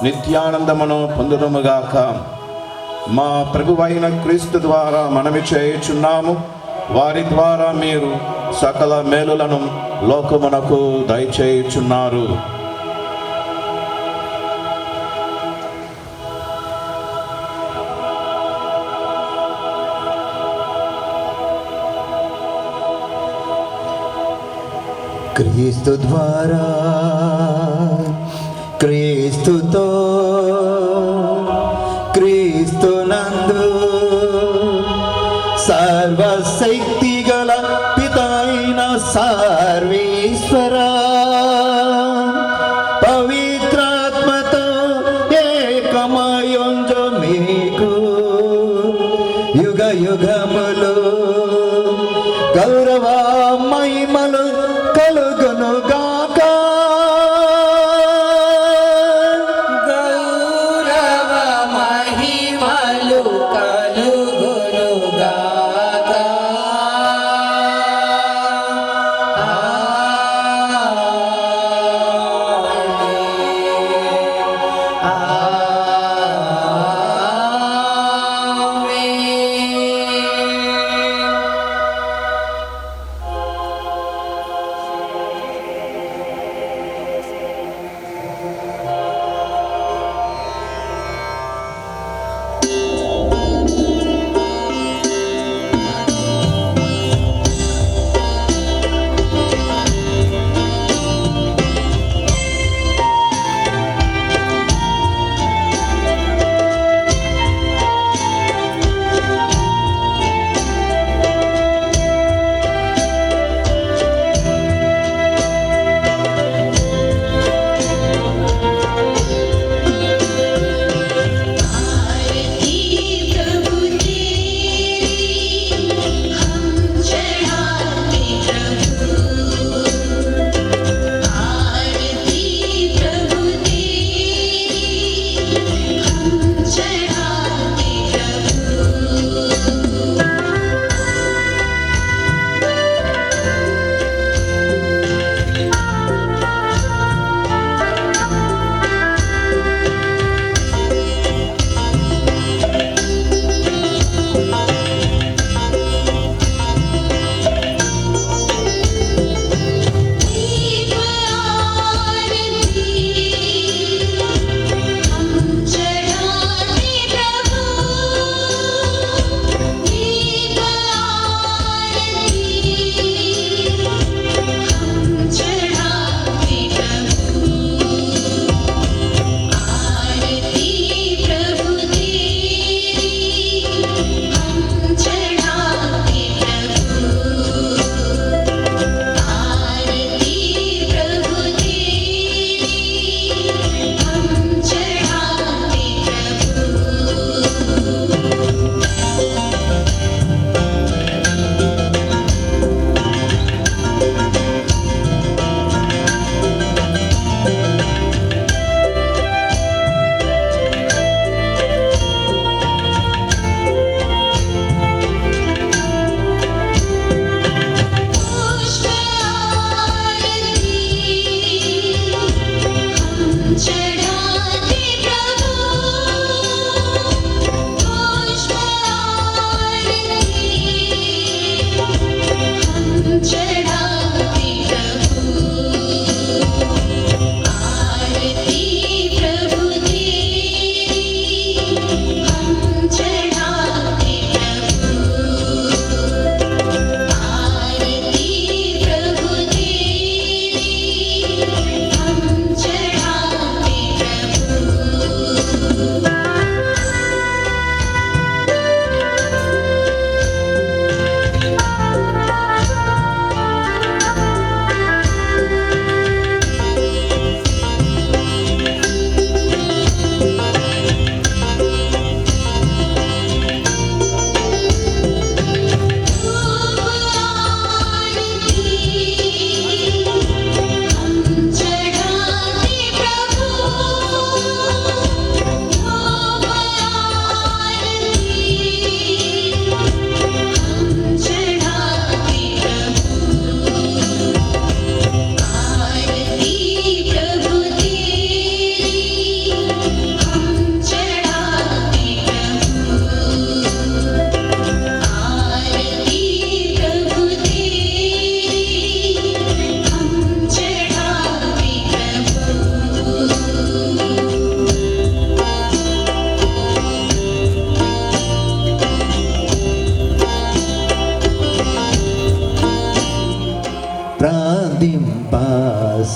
నిత్యానందమును పొందుదుముగాక. మా ప్రభువైన క్రీస్తు ద్వారా మనవి చేయుచున్నాము. వారి ద్వారా మీరు సకల మేలులను లోకమునకు దయచేయుచున్నారు. క్రీస్తు ద్వారా, క్రీస్తుతో, క్రీస్తునందు సర్వశక్తి గల పిత అయిన సర్వేశ్వరా, పవిత్రాత్మతో ఏకమయుంజు మీకు యుగ యుగములు గౌరవ మహిమలు కలుగునుగాక. గౌరవ మహిమలు కలుగునుగాక.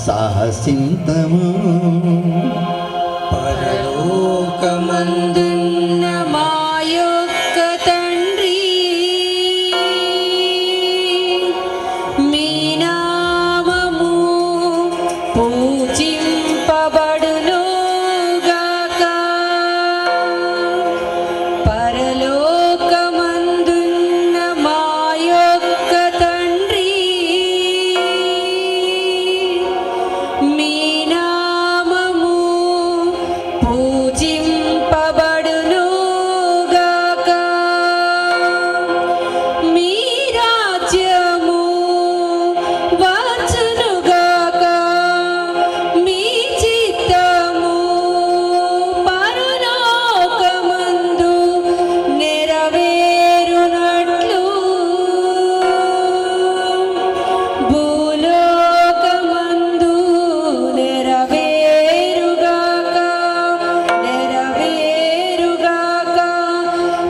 సాహసింతము. పరలోకమందున్న మా యొక్క తండ్రి, మీ నామము పూజింపబడును గాక. పరలోకమందున్న మా యొక్క తండ్రి, మీ నామము పూజింపబడును గాక. మీ రాజ్యము వచ్చును గాక. మీ చిత్తము పరలోకమందు నెరవేరునట్లు భూలోకమందు నెరవేరుగాక. నెరవేరుగాక.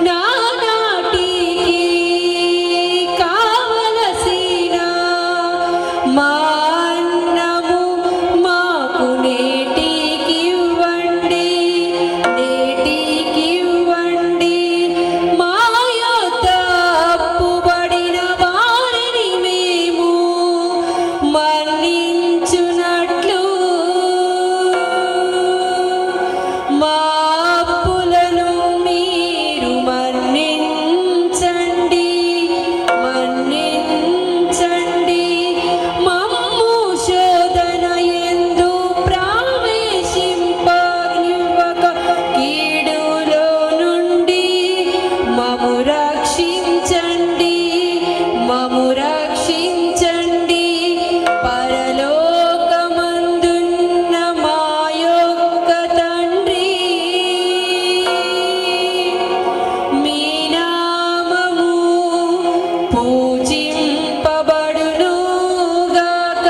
నానాటికి కావలసిన మా అన్నము మాకు నేటికివ్వండి. నేటికివ్వండి. మా యొద్ద అప్పుబడిన వారిని మేము మన్నించునట్లు మా అప్పులను మీరు మన్నించండి. మన్నించండి. మమ్ము శోధన యందు ప్రవేశింపనివ్వక కీడులో నుండి మమ్ము రక్షించండి. మమ్ము రక్షించండి. పరలోకమందున్న మా యొక్క తండ్రి, మీ నామము పూజింపబడును గాక.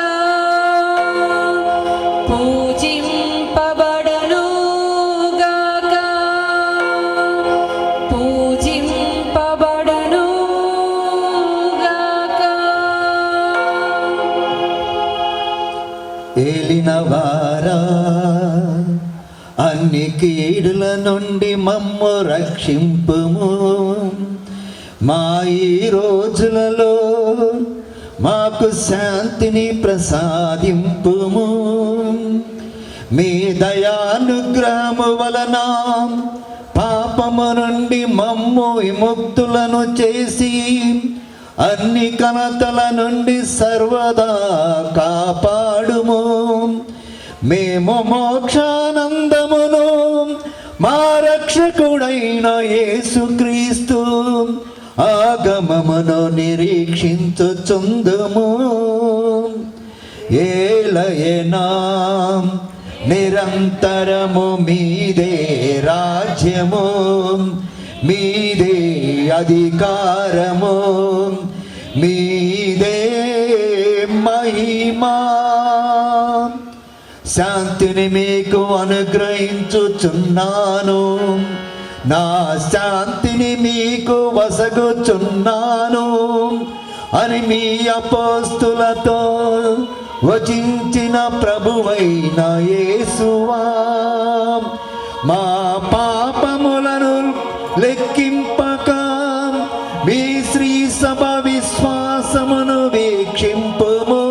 పూజింపబడును గాక. పూజింపబడును గాక. ఏలినవారా, అన్ని కీడుల నుండి మమ్ము రక్షింపుము. మా ఈ రోజులలో మాకు శాంతిని ప్రసాదింపుము. మీ దయానుగ్రహము వలన పాపము నుండి మమ్ము విముక్తులను చేసి అన్ని కలతల నుండి సర్వదా కాపాడుము. మేము మోక్షానందమును మా రక్షకుడైన యేసుక్రీస్తు ఆగమమును నిరీక్షించుచుందుము. ఏలయనా నిరంతరము మీదే రాజ్యము, మీదే అధికారము, మీదే మహిమా. శాంతిని మీకు అనుగ్రహించుచున్నాను. నా శాంతిని మీకు వసగుచున్నాను అని మీ అపోస్తులతో వచించిన ప్రభువైన యేసువా, మా పాపములను లెక్కింపక మీ శ్రీ సభ విశ్వాసమును వీక్షింపుము.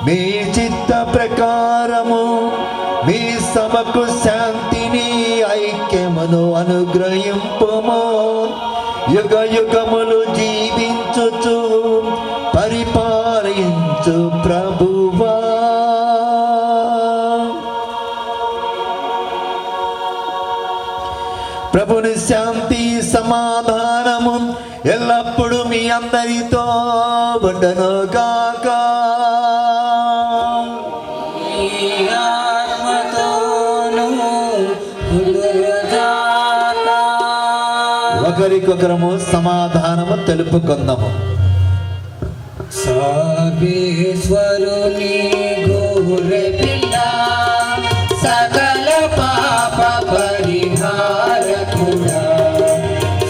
మీ చిత్త ప్రకారము మీ సభకు శాంతిని ఐక్యమును అనుగ్రహింపుము. యుగ యుగములు జీవించుచు పరిపాలించు ప్రభువా. ప్రభుని శాంతి సమాధానము ఎల్లప్పుడూ మీ అందరితో ఉండను గాక. మీ ఆత్మతోనూ ఉండుగాక. ఒకరికొకరము సమాధానము తెలుపుకుందాము. సర్వేశ్వరుని గొర్రె పిల్ల, సకల పాప పరిహారకుడా,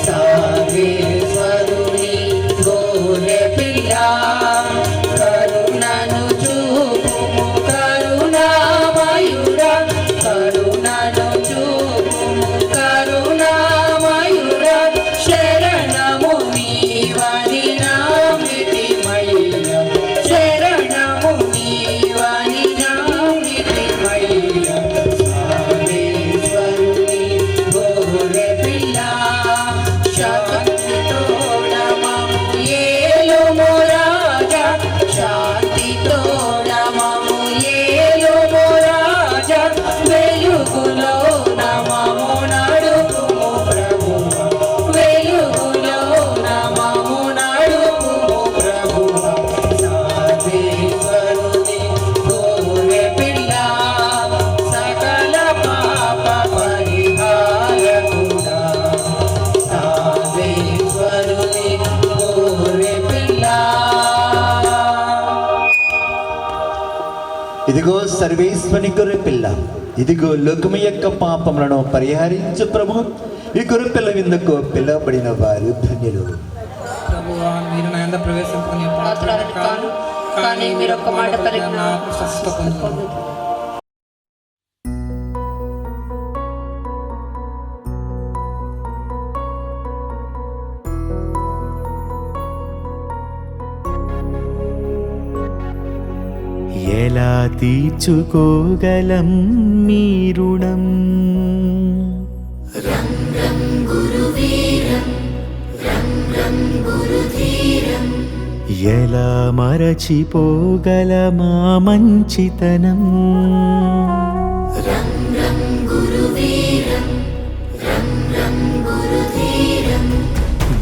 సర్వేశ్వరుని గొర్రె పిల్ల, కరుణను చూ ఇదిగో సర్వేశ్వని గొర్రె పిల్ల, ఇదిగో లోకము యొక్క పాపములను పరిహరించు ప్రభు. ఈ గొర్రె పిల్ల విందుకు పిలువబడిన వారు ధన్యులు. ప్రభువా, మీరు నా యందు ప్రవేశించుకునే పాత్రలను కాను, కానీ మీరు ఒక్క మాట పలికిన నాకు స్వస్థత పొందును. ఎలా తీర్చుకోగలం మీ రుణం? ఎలా మరచిపోగలమా మంచితనం?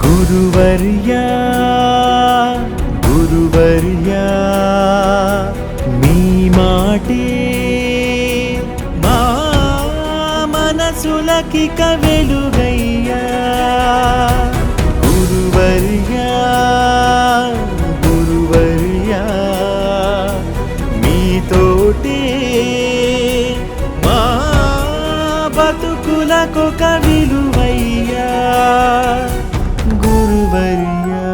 గురువర్యా, గురువర్యా, మీ మాటే మా మనసులకిక వెలుగయ్యా. గురువర్యా, గురువర్యా, మీతోటే మా బతుకులకొక విలువయ్యా. గురువర్యా,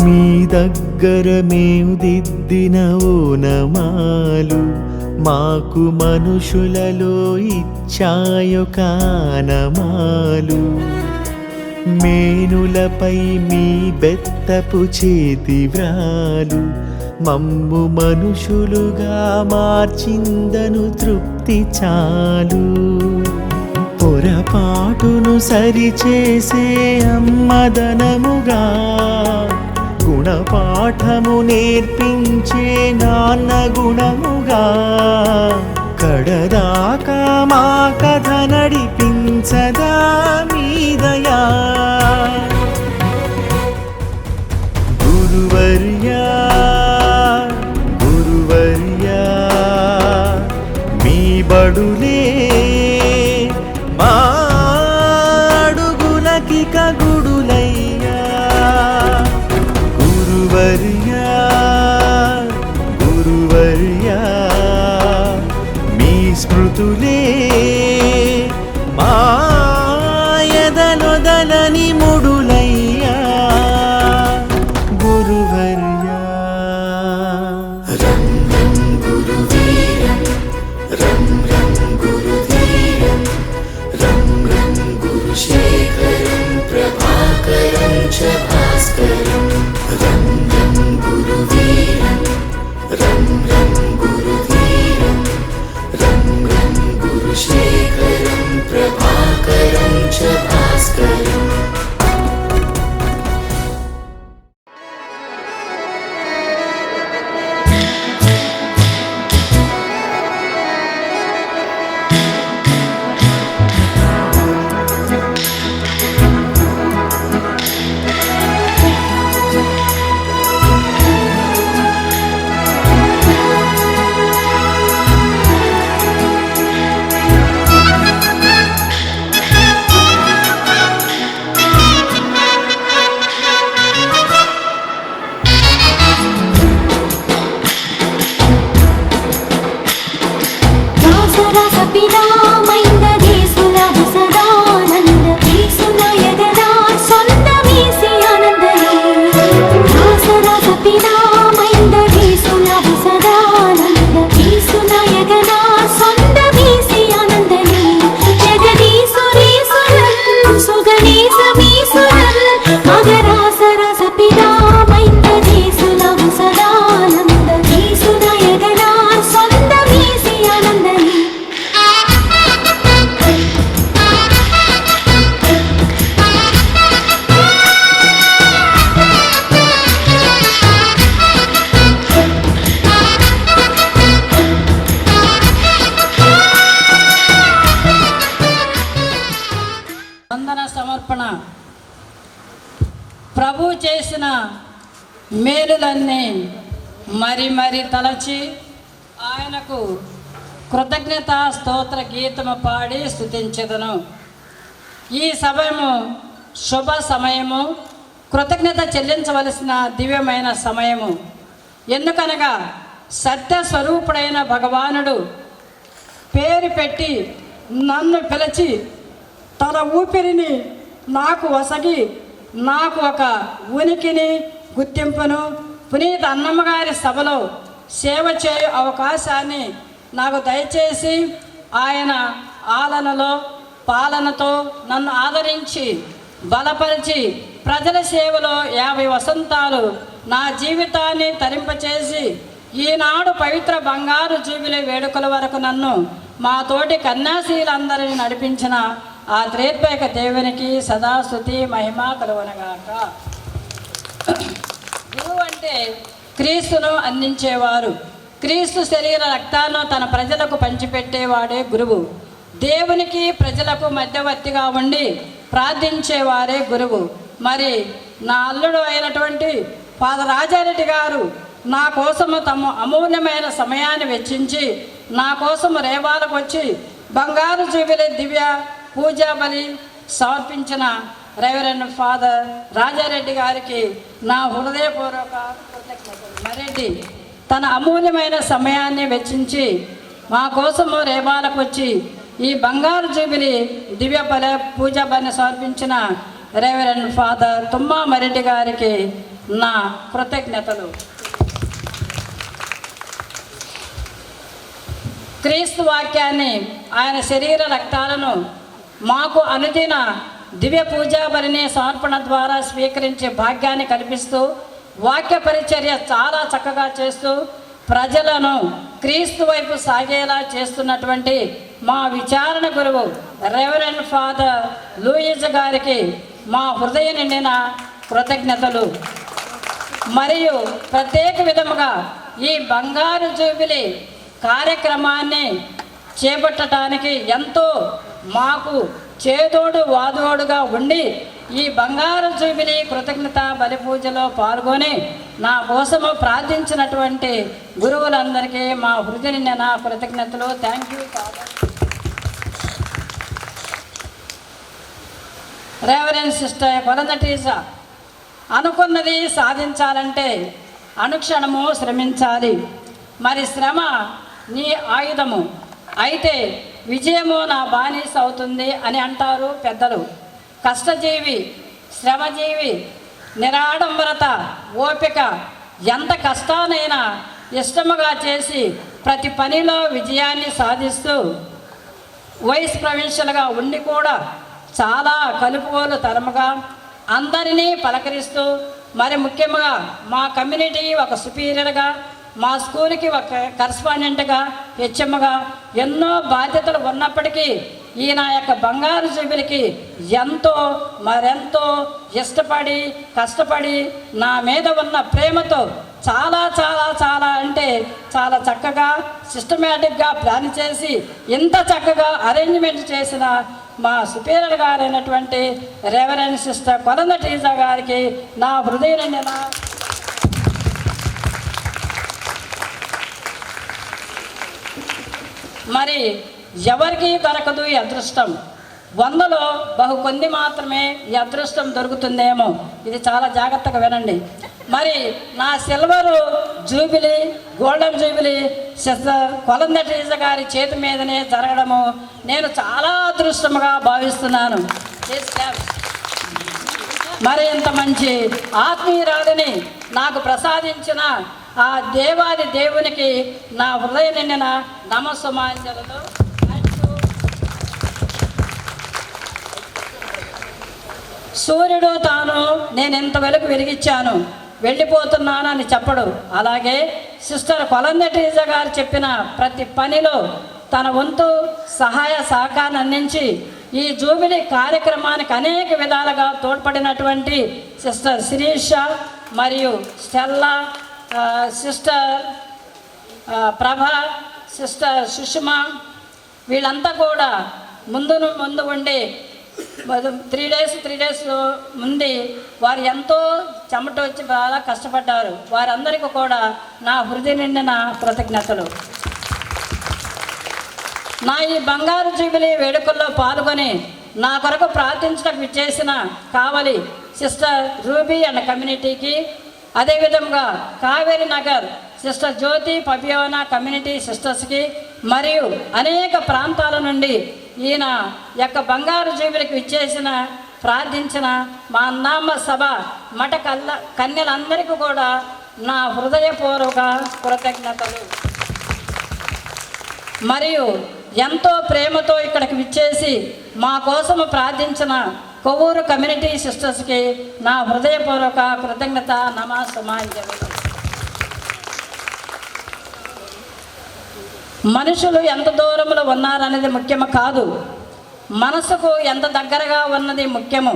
మీ దగ్గర మేము దిద్దిన ఓనమాలు మాకు మనుషులలో ఇచ్చాయో కానమాలు. మేనులపై మీ బెత్తపు చేతి వ్రాలు మమ్ము మనుషులుగా మార్చిందను తృప్తి చాలు. పొరపాటును సరిచేసే అమ్మదనముగా గుణపాఠము నేర్పించే నాన్న గుణముగా కడదాకా మా కథ నడిపించదా మీదయా. గురువర్యా, గురువర్యా, మీ బడులే మా అడుగులకిక గుడులయ్యా. గురువర్యా, గురువర్యా, మీ స్మృతులే మా ఎదలొదలని ముడులయ్యా. గురువర్యా, క్షమాపణ. ప్రభు చేసిన మేలులన్నీ మరి మరి తలచి ఆయనకు కృతజ్ఞత స్తోత్ర గీతము పాడి స్తుతించెదను. ఈ సమయము శుభ సమయము, కృతజ్ఞత చెల్లించవలసిన దివ్యమైన సమయము. ఎందుకనగా సత్యస్వరూపుడైన భగవానుడు పేరు పెట్టి నన్ను పిలిచి తన ఊపిరిని నాకు వసగి నాకు ఒక ఉనికిని గుర్తింపును పునీత అన్నమ్మగారి సభలో సేవ చేయు అవకాశాన్ని నాకు దయచేసి ఆయన ఆలనలో పాలనతో నన్ను ఆదరించి బలపరిచి ప్రజల సేవలో 50 వసంతాలు నా జీవితాన్ని తరింపచేసి ఈనాడు పవిత్ర బంగారు జూబిలీ వేడుకల వరకు నన్ను మా తోటి కన్యాశీలందరినీ నడిపించిన ఆ త్రేత్పైక దేవునికి సదా స్తుతి మహిమ కలుగునగాక. గురువు అంటే క్రీస్తును అందించేవారు. క్రీస్తు శరీర రక్తాన్ని తన ప్రజలకు పంచిపెట్టేవాడే గురువు. దేవునికి ప్రజలకు మధ్యవర్తిగా ఉండి ప్రార్థించేవారే గురువు. మరి నా అల్లుడు అయినటువంటి ఫాదర్ రాజారెడ్డి గారు నా కోసము తమ అమూల్యమైన సమయాన్ని వెచ్చించి నా కోసము రేవాలకు వచ్చి బంగారు జూబిలీ దివ్య పూజా బలి సమర్పించిన రెవరెండ్ ఫాదర్ రాజారెడ్డి గారికి నా హృదయపూర్వక కృతజ్ఞతలు. మరెడ్డి తన అమూల్యమైన సమయాన్ని వెచ్చించి మా కోసము రేవాలకు వచ్చి ఈ బంగారు జూబిలీ దివ్య బలి పూజా బలిని సమర్పించిన రెవరెండ్ ఫాదర్ తుమ్మా మరెడ్డి గారికి నా కృతజ్ఞతలు. క్రీస్తు వాక్యాన్ని ఆయన శరీర రక్తాలను మాకు అనుదిన దివ్య పూజా బలిని సమర్పణ ద్వారా స్వీకరించే భాగ్యాన్ని కల్పిస్తూ వాక్య పరిచర్య చాలా చక్కగా చేస్తూ ప్రజలను క్రీస్తు వైపు సాగేలా చేస్తున్నటువంటి మా విచారణ గురువు రెవరెండ్ ఫాదర్ లూయిజ్ గారికి మా హృదయ నిండిన కృతజ్ఞతలు. మరియు ప్రత్యేక విధముగా ఈ బంగారు జూబిలీ కార్యక్రమాన్ని చేపట్టడానికి ఎంతో మాకు చేదోడు వాదోడుగా ఉండి ఈ బంగారు జూబిలీ కృతజ్ఞత బలి పూజలో పాల్గొని నా కోసము ప్రార్థించినటువంటి గురువులందరికీ మా హృదయ నిండిన కృతజ్ఞతలు. Thank you father. Reverend sister కొలంద టీజా అనుకున్నది సాధించాలంటే అనుక్షణము శ్రమించాలి. మరి శ్రమ నీ ఆయుధము అయితే విజయము నా బానిస అవుతుంది అని అంటారు పెద్దలు. కష్టజీవి, శ్రమజీవి, నిరాడంబరత, ఓపిక ఎంత కష్టానైనా ఇష్టముగా చేసి ప్రతి పనిలో విజయాన్ని సాధిస్తూ వైస్ ప్రొవిన్షియల్గా ఉండి కూడా చాలా కలుపుకోలు తరముగా అందరినీ పలకరిస్తూ మరి ముఖ్యంగా మా కమ్యూనిటీ ఒక సుపీరియర్గా మా స్కూల్కి ఒక కరస్పాండెంట్గా హెచ్ఎంగా ఎన్నో బాధ్యతలు ఉన్నప్పటికీ ఈయన యొక్క బంగారు జూబిలీకి ఎంతో మరెంతో ఇష్టపడి కష్టపడి నా మీద ఉన్న ప్రేమతో చాలా చాలా చాలా అంటే చాలా చక్కగా సిస్టమేటిక్గా ప్లాన్ చేసి ఇంత చక్కగా అరేంజ్మెంట్ చేసిన మా సుపీరియర్ గారైనటువంటి రెవరెండ్ సిస్టర్ కొలంద టీజా గారికి నా హృదయ నిండిన మరి ఎవరికి దొరకదు ఈ అదృష్టం. 100లో బహు కొన్ని మాత్రమే ఈ అదృష్టం దొరుకుతుందేమో. ఇది చాలా జాగ్రత్తగా వినండి. మరి నా silver jubilee, golden jubilee sister కొలంద టీజా గారి చేతి మీదనే జరగడము నేను చాలా అదృష్టముగా భావిస్తున్నాను. మరి ఇంత మంచి ఆత్మీయురాలిని నాకు ప్రసాదించిన ఆ దేవాది దేవునికి నా హృదయ నిండిన నమస్సుమాంజలు. సూర్యుడు తాను నేను ఇంత వెలుగు వెలిగించాను వెళ్ళిపోతున్నాను అని చెప్పడు. అలాగే సిస్టర్ కొలంద టీజా గారు చెప్పిన ప్రతి పనిలో తన వంతు సహాయ సహకారాన్ని అందించి ఈ జూబిలీ కార్యక్రమానికి అనేక విధాలుగా తోడ్పడినటువంటి సిస్టర్ శిరీష మరియు స్టెల్లా, సిస్టర్ ప్రభ, సిస్టర్ సుష్మా వీళ్ళంతా కూడా ముందు ఉండి త్రీ డేస్ ముందు వారు ఎంతో చెమట వచ్చి బాగా కష్టపడ్డారు. వారందరికీ కూడా నా హృదయ నిండిన కృతజ్ఞతలు. నా ఈ బంగారు జూబిలీ వేడుకల్లో పాల్గొని నా కొరకు ప్రార్థించడానికి విచ్చేసిన కావలి సిస్టర్ రూబీ అండ్ కమ్యూనిటీకి, అదేవిధంగా కావేరి నగర్ సిస్టర్ జ్యోతి పపియోనా కమ్యూనిటీ సిస్టర్స్కి, మరియు అనేక ప్రాంతాల నుండి ఈయన యొక్క బంగారు జూబిలీకి విచ్చేసిన ప్రార్థించిన మా నామ సభ మఠ కన్యలందరికీ కూడా నా హృదయపూర్వక కృతజ్ఞతలు. మరియు ఎంతో ప్రేమతో ఇక్కడికి విచ్చేసి మా కోసము ప్రార్థించిన కొవ్వూరు కమ్యూనిటీ సిస్టర్స్కి నా హృదయపూర్వక కృతజ్ఞత నమస్సుమాంజలి. మనుషులు ఎంత దూరంలో ఉన్నారనేది ముఖ్యము కాదు, మనసుకు ఎంత దగ్గరగా ఉన్నది ముఖ్యము.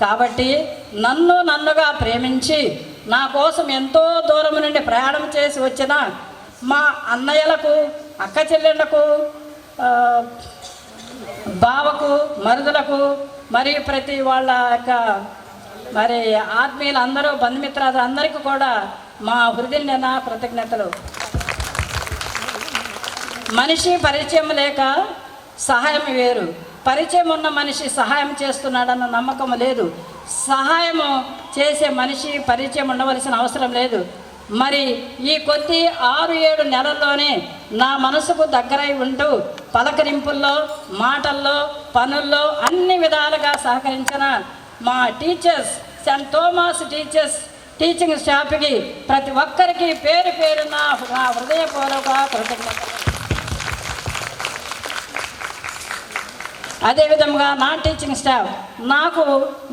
కాబట్టి నన్నుగా ప్రేమించి నా కోసం ఎంతో దూరం నుండి ప్రయాణం చేసి వచ్చిన మా అన్నయ్యలకు, అక్క చెల్లెళ్లకు, బావకు, మరుదులకు, మరియు ప్రతి వాళ్ళ యొక్క మరి ఆత్మీయులందరూ, బంధుమిత్రాదులు అందరికీ కూడా మా హృదయ కృతజ్ఞతలు. మనిషి పరిచయం లేక సహాయం వేరు, పరిచయం ఉన్న మనిషి సహాయం చేస్తున్నాడన్న నమ్మకం లేదు. సహాయము చేసే మనిషి పరిచయం ఉండవలసిన అవసరం లేదు. మరి ఈ కొద్ది 6-7 నెలల్లోనే నా మనసుకు దగ్గరై ఉంటూ పలకరింపుల్లో, మాటల్లో, పనుల్లో అన్ని విధాలుగా సహకరించిన మా teachers, Saint Thomas teachers teaching స్టాఫ్కి ప్రతి ఒక్కరికి పేరు పేరున నా హృదయపూర్వక కృతజ్ఞతలు. అదేవిధంగా నా టీచింగ్ స్టాఫ్,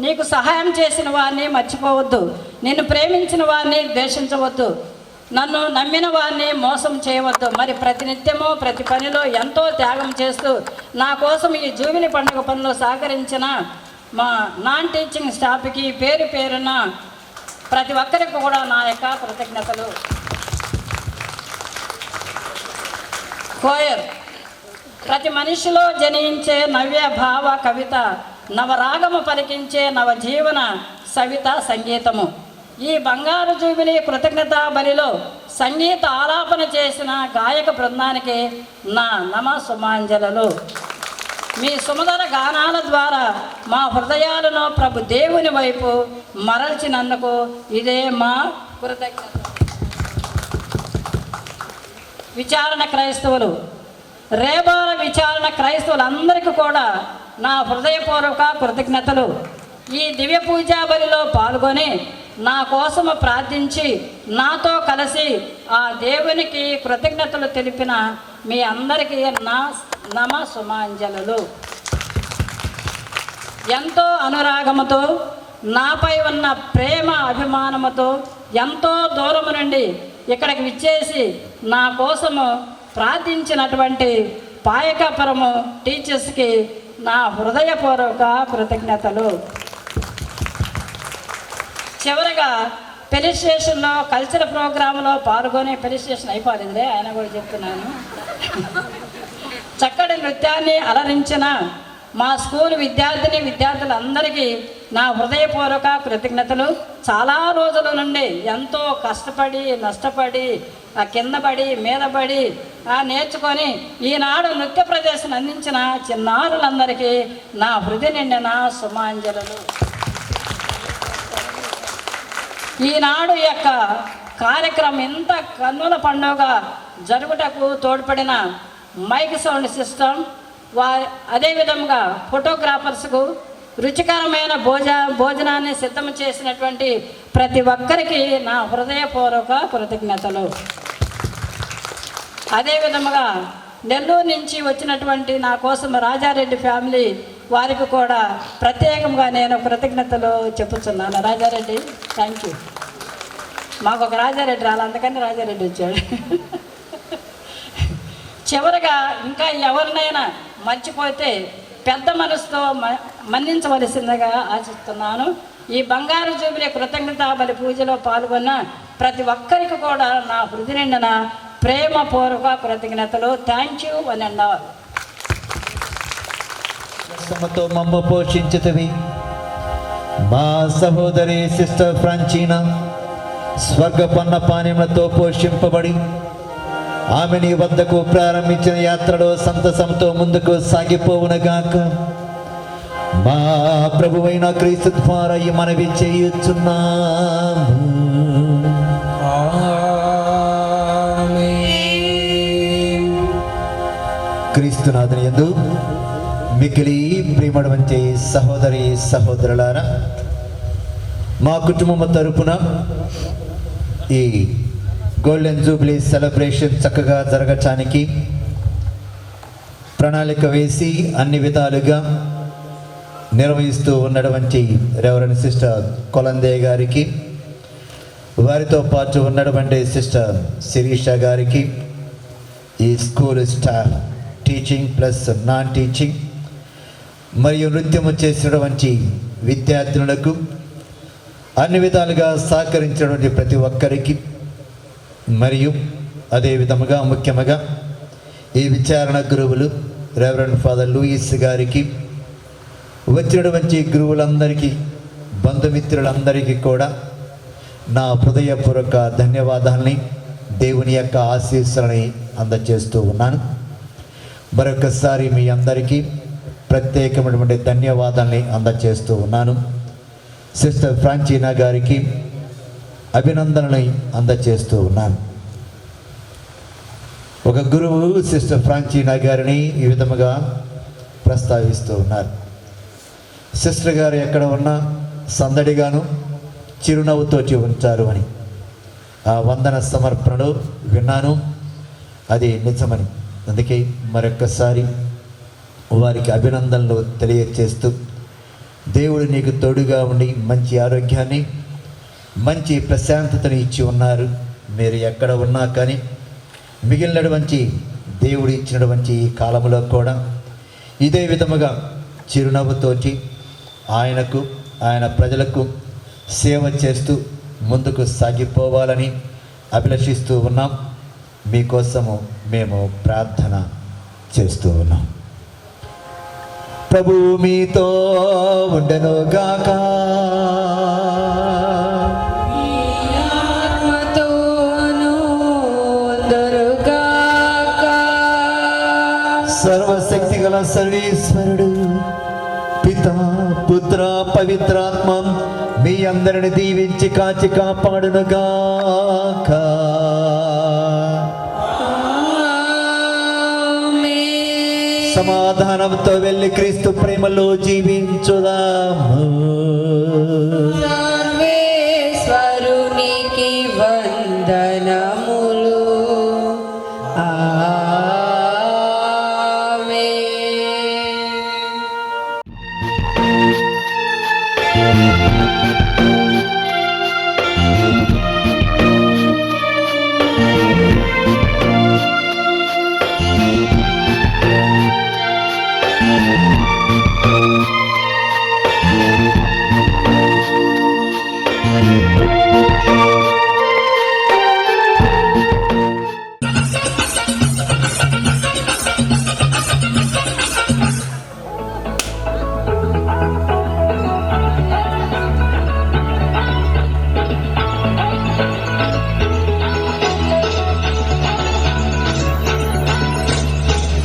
నీకు సహాయం చేసిన వారిని మర్చిపోవద్దు, నిన్ను ప్రేమించిన వారిని ద్వేషించవద్దు, నన్ను నమ్మిన వారిని మోసం చేయవద్దు. మరి ప్రతినిత్యము ప్రతి పనిలో ఎంతో త్యాగం చేస్తూ నా కోసం ఈ జూబిలీ పండుగ పనిలో సహకరించిన మా నాన్ టీచింగ్ స్టాఫ్కి పేరు పేరున ప్రతి ఒక్కరికి కూడా నా యొక్క కృతజ్ఞతలు. కోయర్, ప్రతి మనిషిలో జనించే నవ్య భావ కవిత, నవరాగము పలికించే నవజీవన సవిత సంగీతము. ఈ బంగారు జూబిలీ కృతజ్ఞతా బలిలో సంగీత ఆలాపన చేసిన గాయక బృందానికి నా నమస్సుమాంజలు. మీ సుమధుర గానాల ద్వారా మా హృదయాలను ప్రభు దేవుని వైపు మరల్చినందుకు ఇదే మా కృతజ్ఞత. విచారణ క్రైస్తవులు, రేబాల విచారణ క్రైస్తవులందరికీ కూడా నా హృదయపూర్వక కృతజ్ఞతలు. ఈ దివ్య పూజా బలిలో పాల్గొని నా కోసము ప్రార్థించి నాతో కలిసి ఆ దేవునికి కృతజ్ఞతలు తెలిపిన మీ అందరికీ నా నమస్సుమాంజలు. ఎంతో అనురాగముతో, నాపై ఉన్న ప్రేమ అభిమానముతో ఎంతో దూరము నుండి ఇక్కడికి విచ్చేసి నా కోసము ప్రార్థించినటువంటి పాయకాపురము టీచర్స్కి నా హృదయపూర్వక కృతజ్ఞతలు. చివరిగా పెళ్లి స్టేషన్లో కల్చరల్ ప్రోగ్రాంలో పాల్గొని, పెళ్లి స్టేషన్ అయిపోలేదులే ఆయన కూడా చెప్తున్నాను, చక్కటి నృత్యాన్ని అలరించిన మా స్కూల్ విద్యార్థులందరికీ నా హృదయపూర్వక కృతజ్ఞతలు. చాలా రోజుల నుండి ఎంతో కష్టపడి, నష్టపడి, కిందపడి, మీదపడి నేర్చుకొని ఈనాడు నృత్య ప్రదర్శన అందించిన చిన్నారులందరికీ నా హృదయ నిండిన సుమాంజలు. ఈనాడు యొక్క కార్యక్రమం ఇంత కన్నుల పండుగ జరుగుటకు తోడ్పడిన మైక్ సౌండ్ సిస్టమ్, అదేవిధంగా ఫోటోగ్రాఫర్స్కు, రుచికరమైన భోజనాన్ని సిద్ధం చేసినటువంటి ప్రతి ఒక్కరికి నా హృదయపూర్వక కృతజ్ఞతలు. అదేవిధముగా నెల్లూరు నుంచి వచ్చినటువంటి నా కోసం రాజారెడ్డి ఫ్యామిలీ వారికి కూడా ప్రత్యేకంగా నేను కృతజ్ఞతలు చెప్పుచున్నాను. Rajareddy, thank you. మాకు ఒక రాజారెడ్డి రాలి, అందుకని రాజారెడ్డి వచ్చాడు. చివరిగా ఇంకా ఎవరినైనా మర్చిపోతే పెద్ద మనసుతో మన్నించవలసిందిగా ఆశిస్తున్నాను. ఈ బంగారు జూబిలీ కృతజ్ఞతా బలి పూజలో పాల్గొన్న ప్రతి ఒక్కరికి కూడా నా హృదయ నిండిన ప్రేమపూర్వక కృతజ్ఞతలు. Thank you one and all. విశ్వాసముతో మమ్మ పోషించుతవి. మా సహోదరి సిస్టర్ ఫ్రాంచీనా స్వర్గపన్న పానీయములతో పోషింపబడి ఆమె నీ వద్దకు ప్రారంభించిన యాత్రలో సంతసంతో ముందుకు సాగిపోవునగాక. మా ప్రభువైన క్రీస్తు ద్వారా ఈ మనవి చేయుచున్నాము. క్రీస్తునాథుని యందు మిక్కిలి ప్రియమైనటువంటి సహోదరి సహోదరులారా, మా కుటుంబం తరపున ఈ గోల్డెన్ జూబ్లీ సెలబ్రేషన్ చక్కగా జరగటానికి ప్రణాళిక వేసి అన్ని విధాలుగా నిర్వహిస్తూ ఉన్నటువంటి రెవరెండ్ సిస్టర్ కొలందే గారికి, వారితో పాటు ఉన్నటువంటి సిస్టర్ శిరీష గారికి, ఈ school staff teaching plus non teaching మరియు నృత్యము చేసినటువంటి విద్యార్థులకు, అన్ని విధాలుగా సహకరించినటువంటి ప్రతి ఒక్కరికి, మరియు అదే విధముగా ముఖ్యంగా ఈ విచారణ గురువులు రెవరెండ్ ఫాదర్ లూయిస్ గారికి, వచ్చినటువంటి గురువులందరికీ, బంధుమిత్రులందరికీ కూడా నా హృదయపూర్వక ధన్యవాదాలని, దేవుని యొక్క ఆశీస్సులని అందజేస్తూ ఉన్నాను. మరొకసారి మీ అందరికీ ప్రత్యేకమైనటువంటి ధన్యవాదాలని అందజేస్తూ ఉన్నాను. సిస్టర్ ఫ్రాంచీనా గారికి అభినందనని అందజేస్తూ ఉన్నాను. ఒక గురువు సిస్టర్ ఫ్రాంచీనా గారిని ఈ విధముగా ప్రస్తావిస్తూ ఉన్నారు. సిస్టర్ గారు ఎక్కడ ఉన్నా సందడిగాను చిరునవ్వుతోటి ఉంచారు అని ఆ వందన సమర్పణలు విన్నాను. అది నిజమని, అందుకే మరొక్కసారి వారికి అభినందనలు తెలియచేస్తూ, దేవుడు నీకు తోడుగా ఉండి మంచి ఆరోగ్యాన్ని, మంచి ప్రశాంతతని ఇచ్చి ఉన్నారు. మీరు ఎక్కడ ఉన్నా కానీ మిగిలినటువంటి దేవుడు ఇచ్చినటువంటి ఈ కాలంలో కూడా ఇదే విధముగా చిరునవ్వుతోటి ఆయనకు, ఆయన ప్రజలకు సేవ చేస్తూ ముందుకు సాగిపోవాలని అభిలషిస్తూ ఉన్నాం. మీకోసము మేము ప్రార్థన చేస్తూ ఉన్నాం. ప్రభు మీతో ఉండను గాక. సర్వశక్తి గల సర్వేశ్వరుడు పితా పుత్ర పవిత్రాత్మ మీ అందరిని దీవించి కాచి కాపాడునుగాక. సమాధానంతో వెళ్ళి క్రీస్తు ప్రేమలో జీవించుదాము. సర్వేశ్వరునికి వందనములు.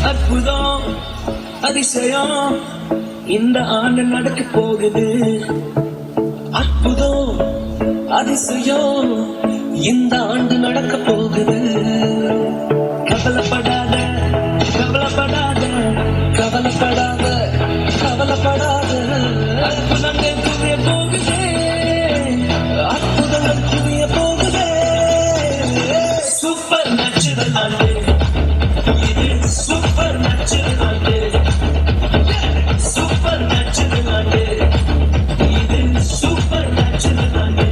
அற்புதம் அதிசயம் இந்த ஆண்டு நடக்க போகுது. அற்புதம் அதிசயம் இந்த ஆண்டு நடக்க போகுது. கவலைப்படாத கவலைப்படாத கவலைப்படாத கவலைப்படாத. அற்புதங்கள் புரிய போகுது, அற்புதங்கள் புரிய போகுது. சூப்பர் நேச்சுரல் ஆண்டு, சூப்பர் நேச்சுரல் ஆண்டு, சூப்பர் நேச்சுரல் ஆண்டு, இது சூப்பர் நேச்சுரல் ஆண்டு.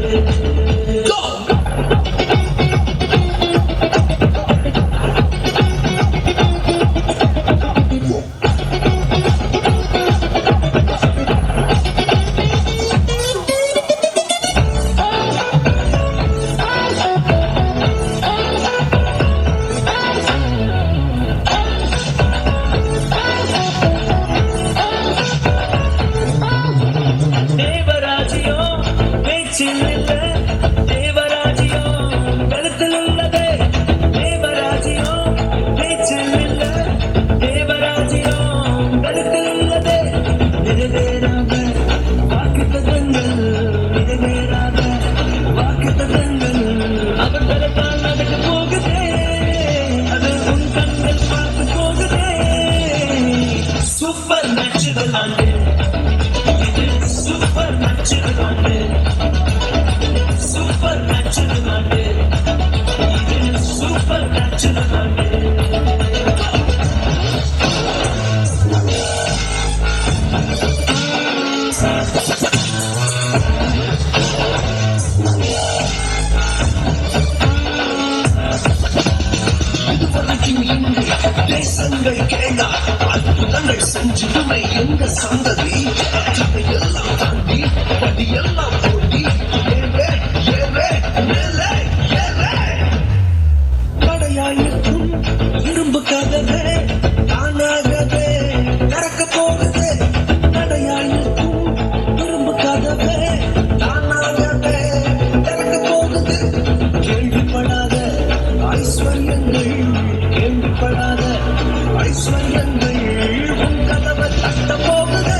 சந்ததி எல்லாம் தாண்டி படியெல்லாம் போட்டி ஏவே ஏவே மேலே ஏவே தடையாயிருக்கும் இரும்பு கதவே தானாகவே திறக்க போகுது தடையாயிருக்கும் இரும்பு கதவே தானாகவே திறக்க போகுது கேள்விப்படாத ஐஸ்வர்யங்கள் கேள்விப்படாத ஐஸ்வர்யங்கள் உன் கதவை தட்ட போகுது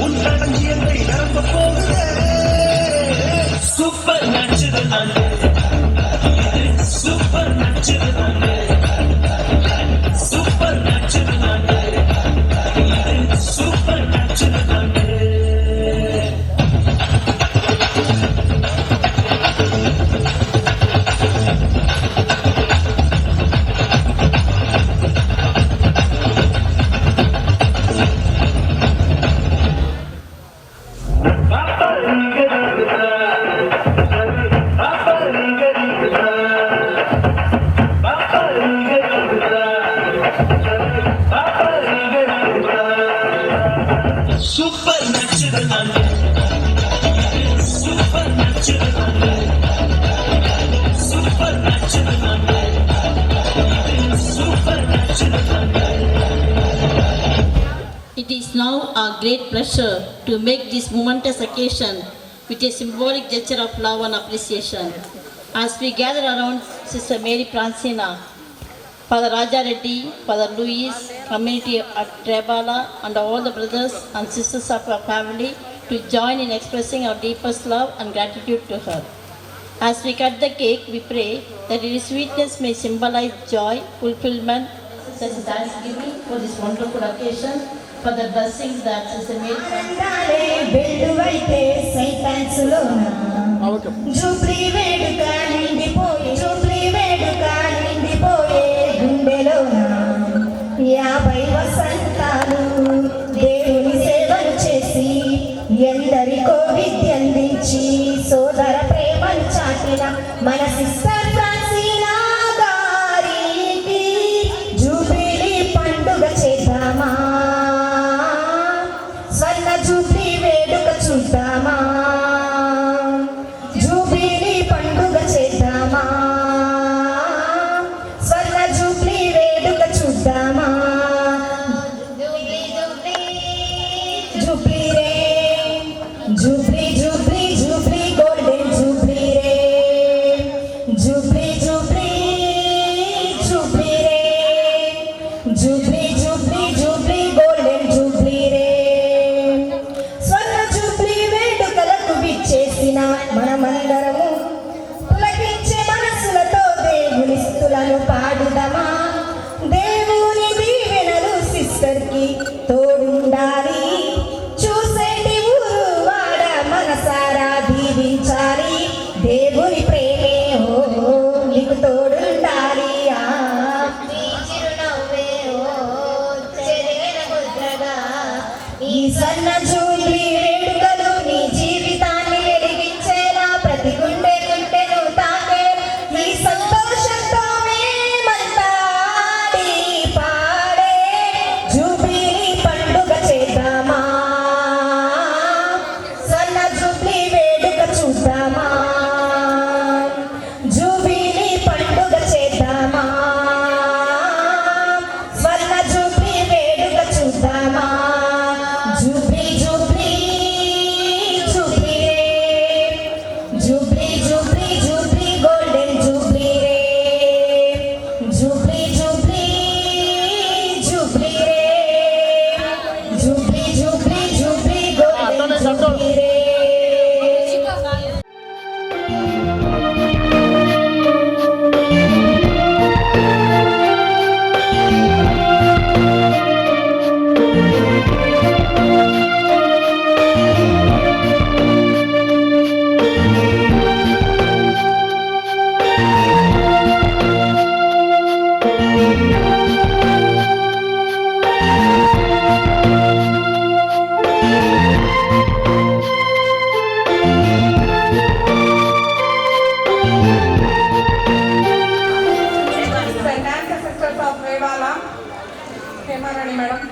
உன் களஞ்சியங்கள் நிரம்ப போகுது super natural super natural super natural super natural Super natural, super natural, super natural, super natural. It is now our great pleasure to make this momentous occasion with a symbolic gesture of love and appreciation. As we gather around Sister Mary Francina, Father Raja Reddy, Father Louis, community at Trebala, and all the brothers and sisters of our family to join in expressing our deepest love and gratitude to her. As we cut the cake, we pray that its sweetness may symbolize joy, fulfillment, such as thanksgiving for this wonderful occasion, for the blessings that Sister Mary వెలువైతే సైతాన్సులోన jubilee వేడుక నిండిపోయే Jubilee వేడుక నిండిపోయే గుండెలోన 50 వసంతాలు దేవుని సేవలు చేసి ఎందరికో విద్యందించి సోదర ప్రేమను చాటిన మన సిస్టర్ ఫ్రాన్సినా గారికి జూబిలీ పండుగ చేద్దామా స్వర్ణ జూబ్లీ వేడుక చూద్దామా జూబిలీ పండుగ చేద్దామా స్వర్ణ జూబ్లీ వేడుక చూద్దామా జూబ్లీ రే jubilee jubilee jubilee golden jubilee రే జూబ్లీ జూబ్లీ జూబ్లీ రే jubilee jubilee jubilee golden jubilee రే స్వర్ణ జూబ్లీ వేడుకలకు విచ్చేసిన మనమందరము పులకించే మనసులతో దేవుని స్తుతులను పాడుదమా దేవుని దీవెనలు సిస్టర్ కి తోడుండాలి చూసేటి ఊరు వాడ మనసారా దీవించాలి దేవుని ప్రేమే ఓ నీకు తోడుండాలి నీ చిరునవ్వే ఓ చెరిగిన ముద్రగా ఈ సన్న జూబ్లీ వేడుకలు నీ జీవితాన్ని వెలిగించేలా ప్రతి గుండె గుండెను తాకే ఈ సంతోషంతో మేమంతాడి పాడే జూబ్లీ పండుగ చేద్దామా స్వర్ణ జూబ్లీ వేడుక చూద్దామా జూబ్లీ పండుగ చేద్దామా స్వర్ణ జూబ్లీ వేడుక చూద్దామా జూబ్లీ జూబ్లీ జూబ్లీ రే jubilee jubilee jubilee golden jubilee రే జూబ్లీ జూబ్లీ జూబ్లీ రే jubilee jubilee jubilee golden jubilee ray St. Anne's Sisters of Vedala, Hemarani madam.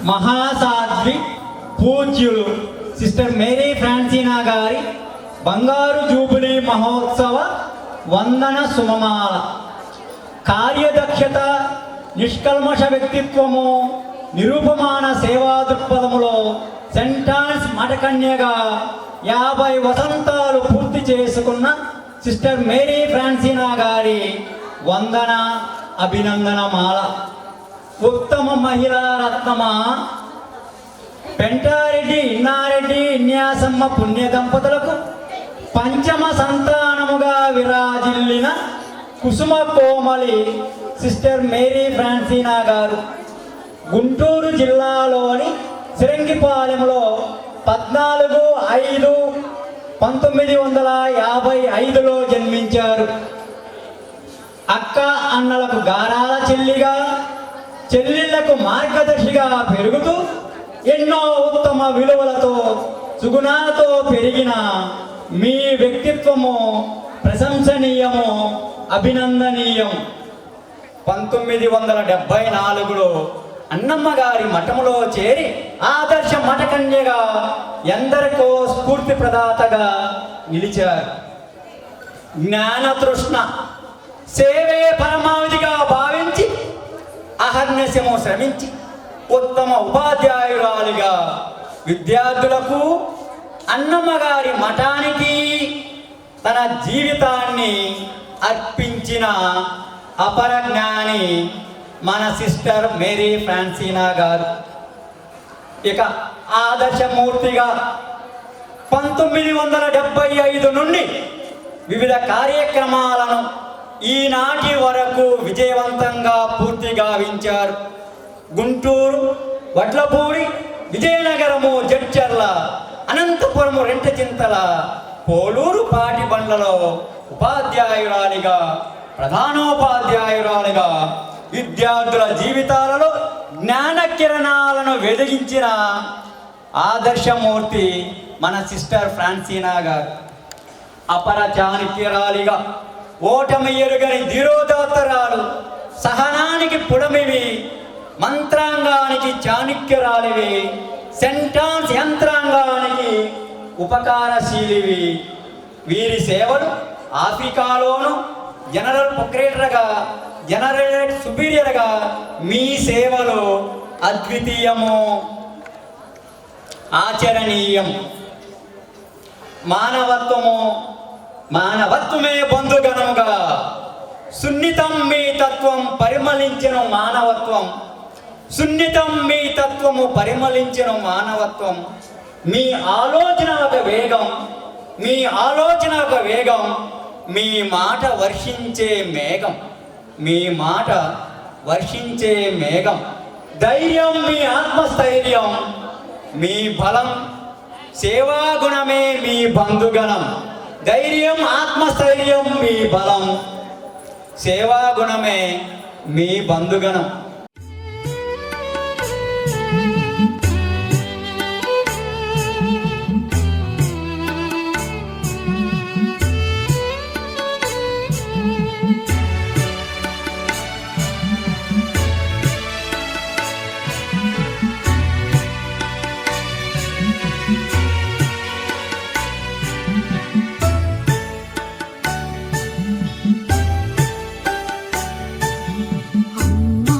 మహాసాధ్వి పూజ్యులు సిస్టర్ మేరీ ఫ్రాన్సినా గారి బంగారు జూబిలీ మహోత్సవ వందన సుమమాల. కార్యదక్షత, నిష్కల్మష వ్యక్తిత్వము, నిరూపమాన సేవా దృక్పథములో సెంట్ ఆన్స్ మఠకన్యగా 50 వసంతాలు పూర్తి చేసుకున్న సిస్టర్ మేరీ ఫ్రాన్సినా గారి వందన అభినందన మాల. ఉత్తమ మహిళా రత్నమా పెంటారెడ్డి ఇన్నారెడ్డి ఇన్యాసమ్మ పుణ్య దంపతులకు పంచమ సంతానముగా విరాజిల్లిన కుసుమ కోమలి సిస్టర్ మేరీ ఫ్రాన్సినా గారు గుంటూరు జిల్లాలోని సిరంగిపాలెంలో 14/5/1955లో జన్మించారు. అక్క అన్నలకు గారాల చెల్లిగా, చెల్లెళ్లకు మార్గదర్శిగా పెరుగుతూ ఎన్నో ఉత్తమ విలువలతో సుగుణాలతో పెరిగిన మీ వ్యక్తిత్వము ప్రశంసనీయము, అభినందనీయం. 1974లో అన్నమ్మ గారి మఠములో చేరి ఆదర్శ మఠకన్యగా ఎందరికో స్ఫూర్తి ప్రదాతగా నిలిచారు. జ్ఞానతృష్ణ, సేవే పరమావధిగా భావించి అహర్నిశము శ్రమించి ఉత్తమ ఉపాధ్యాయురాలిగా విద్యార్థులకు, అన్నమ్మ గారి మఠానికి తన జీవితాన్ని అర్పించిన అపర జ్ఞాని మన సిస్టర్ మేరీ ఫ్రాన్సినా గారు. ఇక ఆదర్శమూర్తిగా 1975 నుండి వివిధ కార్యక్రమాలను ఈనాటి వరకు విజయవంతంగా పూర్తి గావించారు. గుంటూరు, వడ్లపూడి, విజయనగరము, జడ్చర్ల, అనంతపురము, రెంటచింతల, పోలూరు పాటిబండ్లలో ఉపాధ్యాయురాలిగా, ప్రధానోపాధ్యాయురాలిగా విద్యార్థుల జీవితాలలో జ్ఞాన కిరణాలను వెలిగించిన ఆదర్శమూర్తి మన సిస్టర్ ఫ్రాన్సినా గారు. అపర చాణక్యురాలిగా, ఓటమి ఎరుగని ధీరోదాత్తరాలు, సహనానికి పుడమివి, మంత్రాంగానికి చాణక్యురాలివి, సెంటాన్స్ యంత్రాంగానికి ఉపకారశీలివి. వీరి సేవలు ఆఫ్రికాలోను జనరల్ ప్రొక్రేటర్గా, జనరల్ సుపీరియర్గా మీ సేవలు అద్వితీయము, ఆచరణీయం. మానవత్వమే బంధుగణముగా సున్నితం మీ తత్వం పరిమళించిన మానవత్వం, సున్నితం మీ తత్వము పరిమళించిన మానవత్వం. మీ ఆలోచన ఒక వేగం, మీ ఆలోచన ఒక వేగం, మీ మాట వర్షించే మేఘం, మీ మాట వర్షించే మేఘం. ధైర్యం మీ ఆత్మస్థైర్యం, మీ బలం, సేవాగుణమే మీ బంధుగణం. ధైర్యం, ఆత్మస్థైర్యం మీ బలం, సేవాగుణమే మీ బంధుగణం. అమ్మా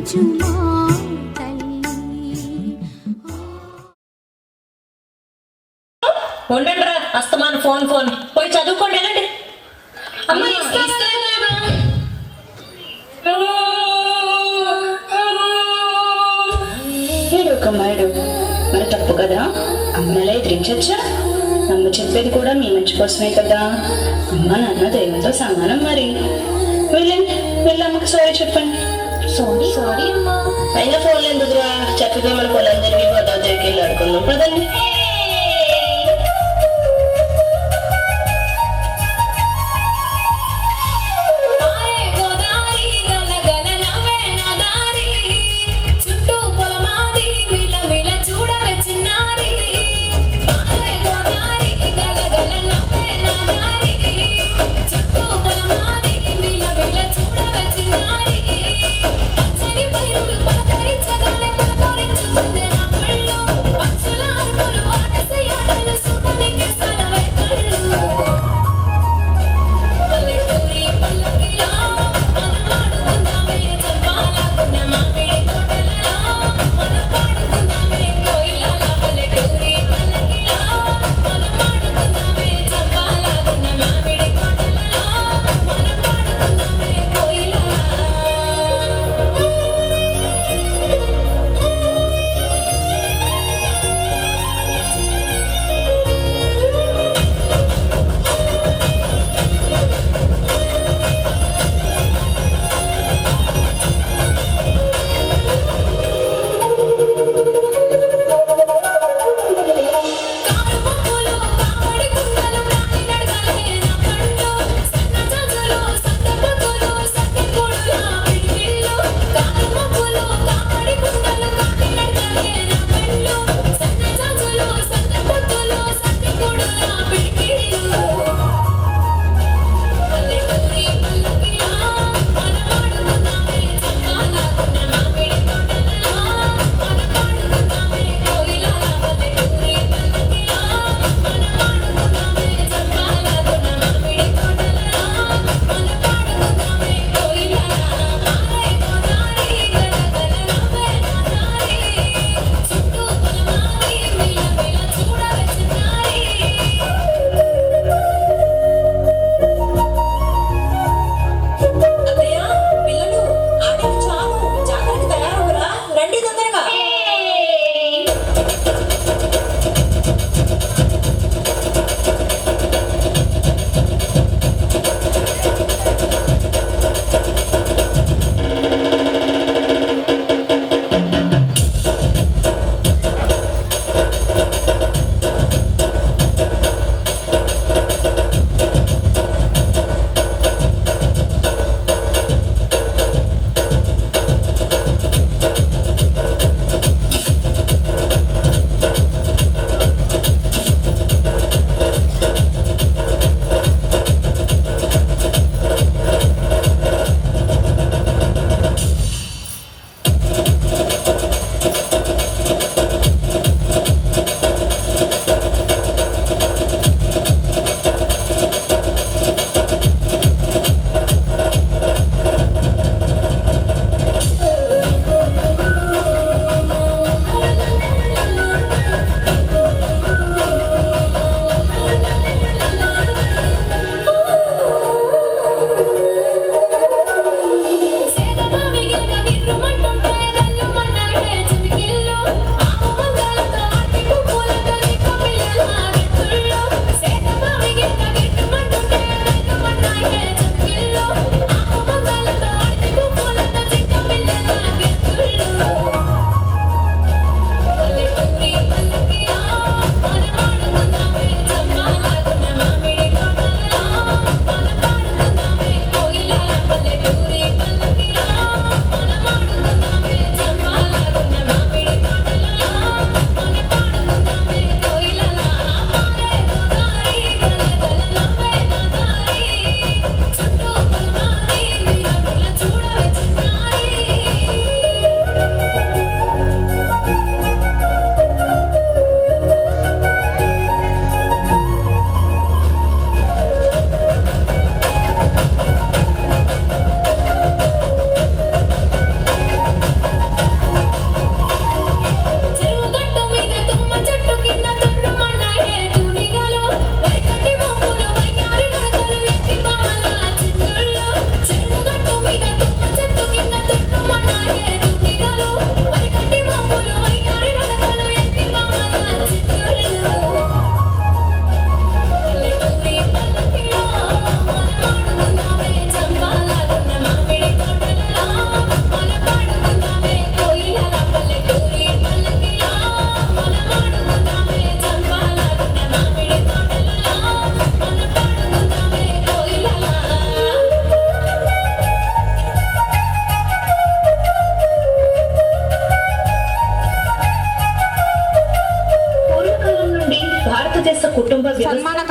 కరుణించుమా తల్లి. ఉండండి రా, అస్తమాను ఫోన్ ఫోన్ పోయి చదువుకోండి వెళ్ళండి. ఒక అమ్మాయిడు మరి తప్పు కదా, అమ్మలా ఎదిరించచ్చా? అమ్మ చెప్పేది కూడా మీ మంచి కోసమే కదా. అమ్మ నాన్న దైవంతో సమానం మరి. వెళ్ళండి, వెళ్ళి అమ్మకి సారీ చెప్పండి. సారీ సారీ అమ్మా. అయినా ఫోన్లు ఎందుకురా, చక్కగా మన పొలం తిరిగి గోదావరికి వెళ్ళి ఆడుకుందాం కదండి. పక్షుల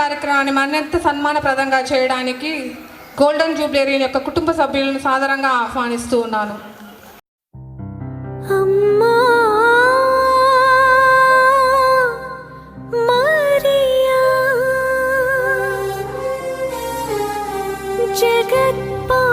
కార్యక్రమాన్ని మరింత సన్మానప్రదంగా చేయడానికి గోల్డెన్ జూబ్లీ యొక్క కుటుంబ సభ్యులను సాదరంగా ఆహ్వానిస్తూ ఉన్నాను. అమ్మా మరియా జగత్పావని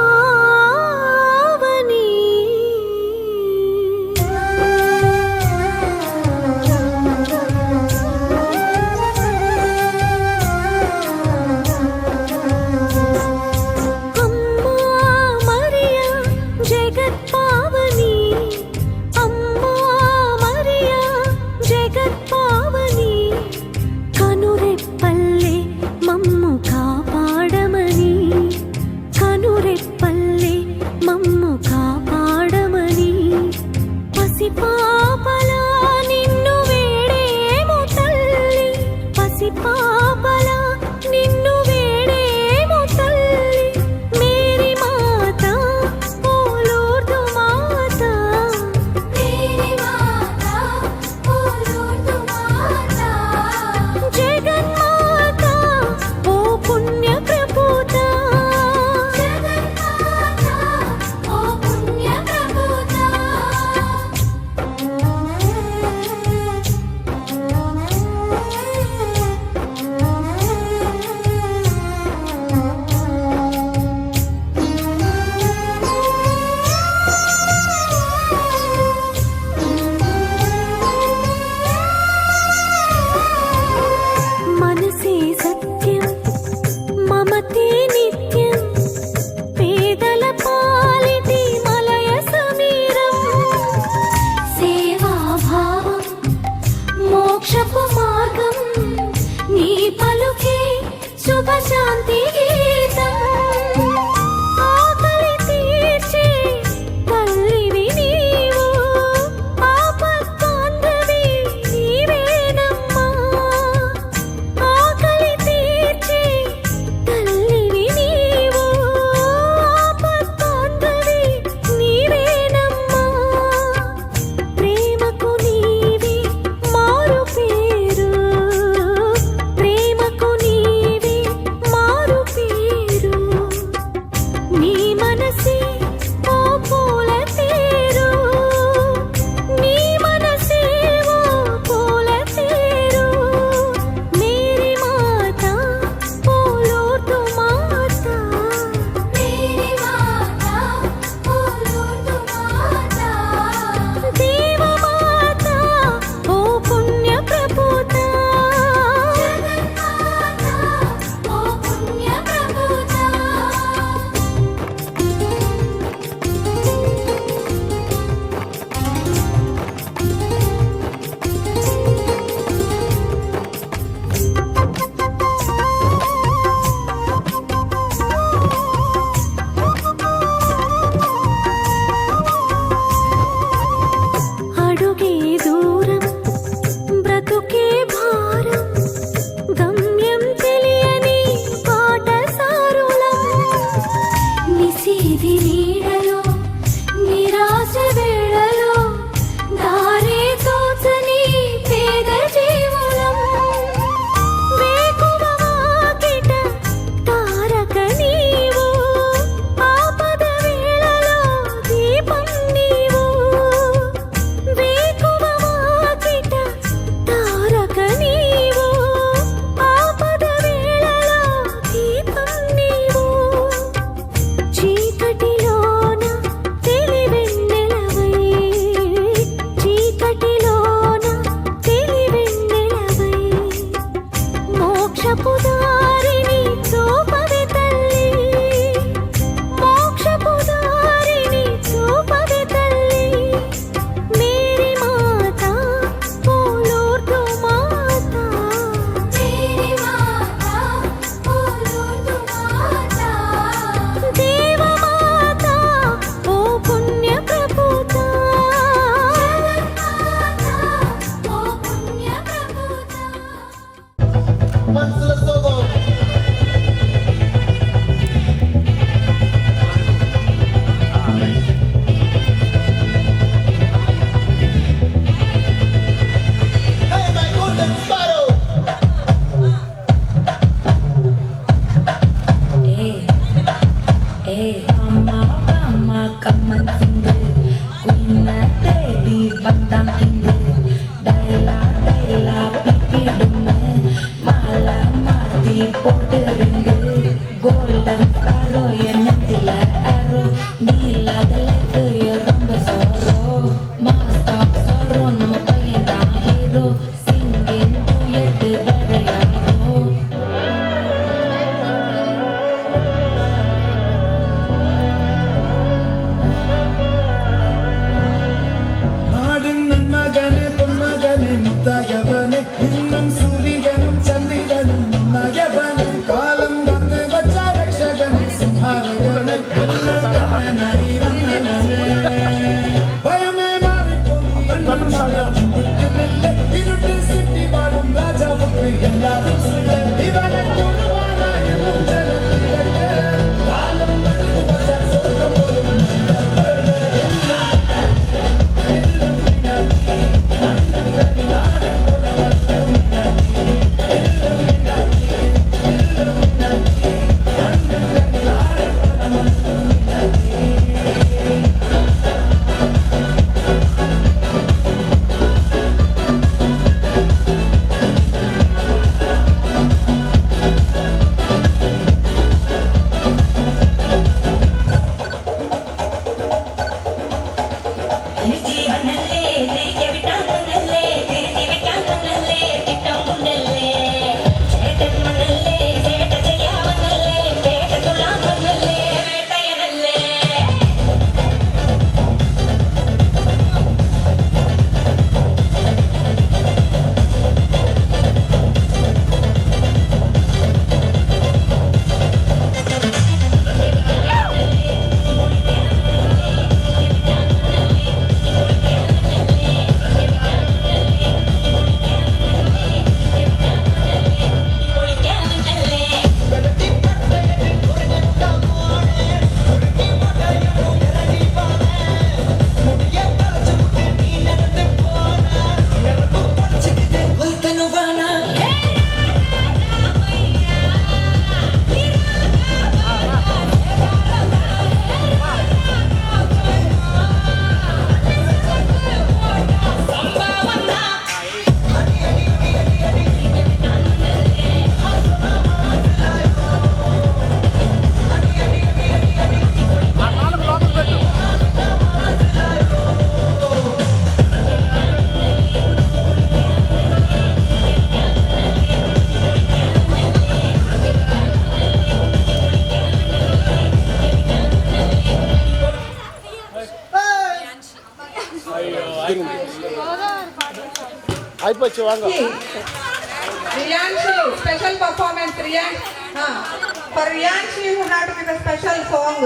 చీకటిలో கம்மன் சிங்கு குயின தேடி வந்தான் இங்கு டைலா டைலா பிக்கிடுமே மாலை மாத்தி போட்டு ரிங்கு கோல்டன் காரோ எண்ணத்தில அரோ நீ இல்லாதலுக்கு ரொம்ப சோரோ மாஸ்டாப் சோரோ நம்ம பையன் தான் ஹீரோ சிங்கிங் டூயட் வரையாரோ நாடின் நன்மகனே பொன்மகனே முத்தாயவனே இன்னும் சூரியனும் சந்திரனும் நயவனே காலம் வந்து வச்ச ரட்சகனே சிம்ஹாரகனே பயமே மாறிப்போம் இருட்டு சிட்டி வாழும் ராஜாவுக்கு எல்லாரும் சொல்ல இவனை கொள்வானா எனும் ஜனத்திலே காலம் வந்து வச்ச சொர்க்கம் போலும் అయిపోయి వాంగ Riyanshi, special performance, Riyanshi. For Riyanshi, you have to give a special song.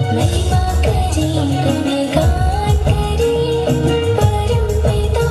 महिमा करी गुणगान करी परम पिता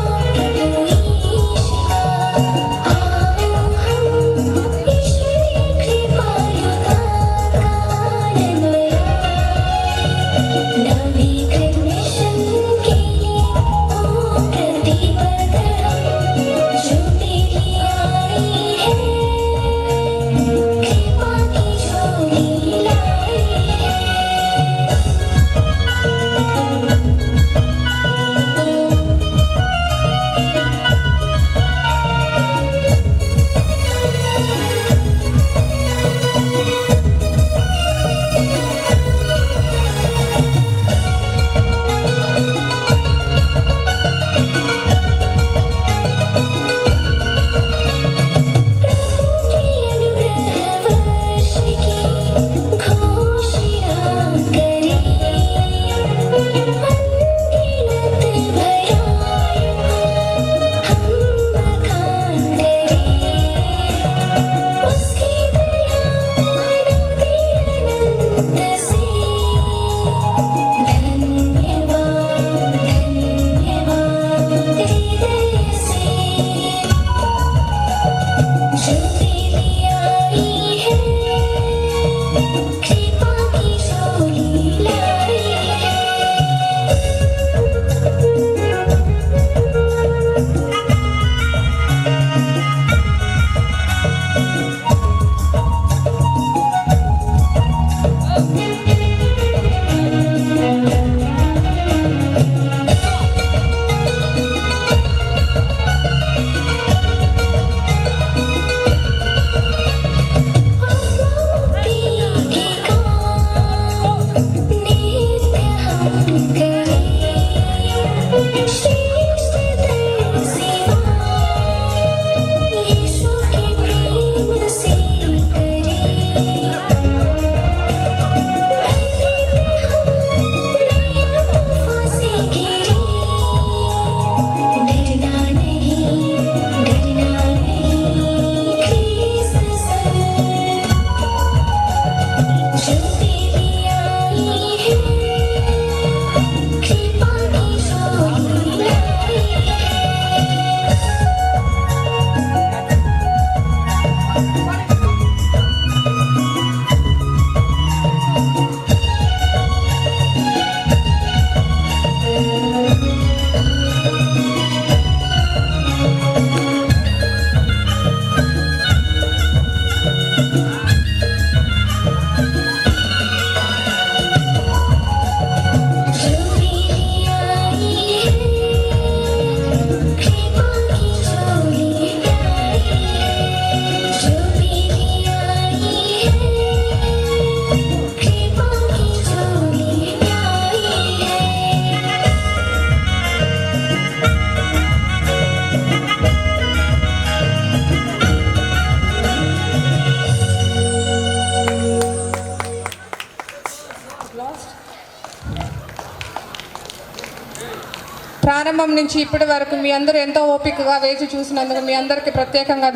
ప్రారంభం నుంచి ఇప్పటి వరకు మీ అందరూ ఎంతో ఓపికగా వేచి చూసినందుకు మీ అందరికీ ప్రత్యేకంగా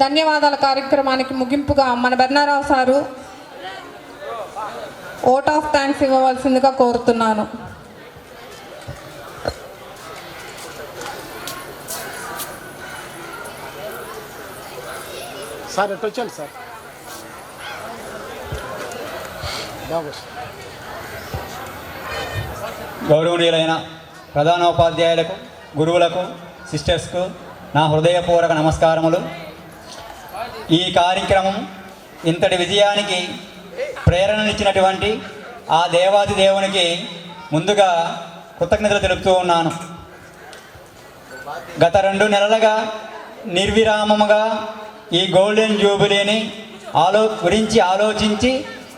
ధన్యవాదాల కార్యక్రమానికి ముగింపుగా మన బెర్నారావు సారు ఓట్ ఆఫ్ థ్యాంక్స్ ఇవ్వవలసిందిగా కోరుతున్నాను. సార్ ఎటు వచ్చాను సార్ గౌరవనీయులైన ప్రధానోపాధ్యాయులకు, గురువులకు, సిస్టర్స్కు నా హృదయపూర్వక నమస్కారములు. ఈ కార్యక్రమం ఇంతటి విజయానికి ప్రేరణనిచ్చినటువంటి ఆ దేవాది దేవునికి ముందుగా కృతజ్ఞతలు తెలుపుతూ ఉన్నాను. గత 2 నెలలుగా నిర్విరామముగా ఈ గోల్డెన్ జూబిలీని గురించి ఆలోచించి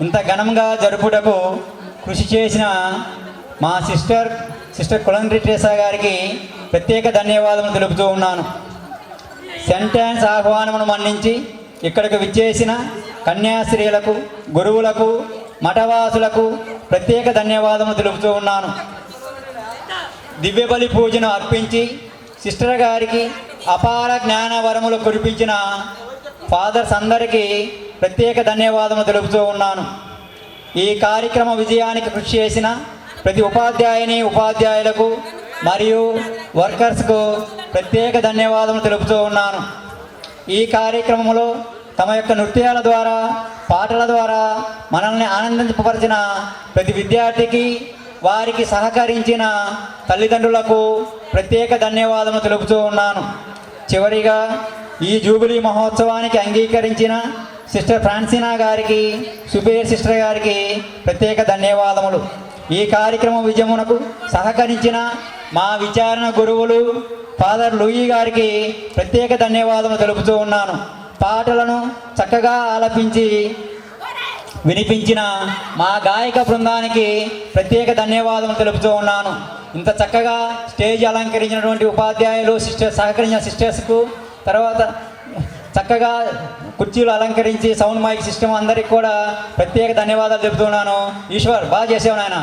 ఇంత ఘనంగా జరుపుటకు కృషి చేసిన మా సిస్టర్ కులంద్రి ట్రేసా గారికి ప్రత్యేక ధన్యవాదములు తెలుపుతూ ఉన్నాను. సెంటెన్స్ ఆహ్వానమును మన్నించి ఇక్కడికి విచ్చేసిన కన్యాస్త్రీలకు, గురువులకు, మఠవాసులకు ప్రత్యేక ధన్యవాదములు తెలుపుతూ ఉన్నాను. దివ్యబలి పూజను అర్పించి సిస్టర్ గారికి అపార జ్ఞాన వరములు కురిపించిన ఫాదర్స్ అందరికీ ప్రత్యేక ధన్యవాదములు తెలుపుతూ ఉన్నాను. ఈ కార్యక్రమ విజయానికి కృషి చేసిన ప్రతి ఉపాధ్యాయులకు మరియు వర్కర్స్కు ప్రత్యేక ధన్యవాదములు తెలుపుతూ ఉన్నాను. ఈ కార్యక్రమంలో తమ యొక్క నృత్యాల ద్వారా, పాటల ద్వారా మనల్ని ఆనందింపపరిచిన ప్రతి విద్యార్థికి, వారికి సహకరించిన తల్లిదండ్రులకు ప్రత్యేక ధన్యవాదములు తెలుపుతూ ఉన్నాను. చివరిగా ఈ జూబిలీ మహోత్సవానికి అంగీకరించిన సిస్టర్ ఫ్రాన్సినా గారికి, సుపీరియర్ సిస్టర్ గారికి ప్రత్యేక ధన్యవాదములు. ఈ కార్యక్రమ విజయమునకు సహకరించిన మా విచారణ గురువులు ఫాదర్ లూయి గారికి ప్రత్యేక ధన్యవాదములు తెలుపుతూ ఉన్నాను. పాటలను చక్కగా ఆలపించి వినిపించిన మా గాయక బృందానికి ప్రత్యేక ధన్యవాదములు తెలుపుతూ ఉన్నాను. ఇంత చక్కగా స్టేజ్ అలంకరించినటువంటి ఉపాధ్యాయులు, సహకరించిన సిస్టర్స్కు, తర్వాత చక్కగా కుర్చీలు అలంకరించి సౌండ్ మైక్ సిస్టమ్ అందరికి కూడా ప్రత్యేక ధన్యవాదాలు చెబుతున్నాను. ఈశ్వర్ బాగా చేసావు నాయన,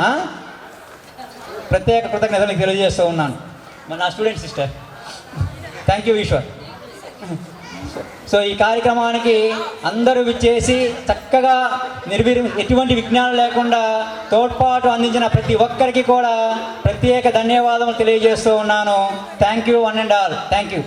ప్రత్యేక కృతజ్ఞతలు తెలియజేస్తూ ఉన్నాను. నా student sister, thank you Ishwar. So ఈ కార్యక్రమానికి అందరూ విచ్చేసి చక్కగా ఎటువంటి విఘ్నాలు లేకుండా తోడ్పాటు అందించిన ప్రతి ఒక్కరికి కూడా ప్రత్యేక ధన్యవాదాలు తెలియజేస్తూ ఉన్నాను. Thank you one and all. Thank you.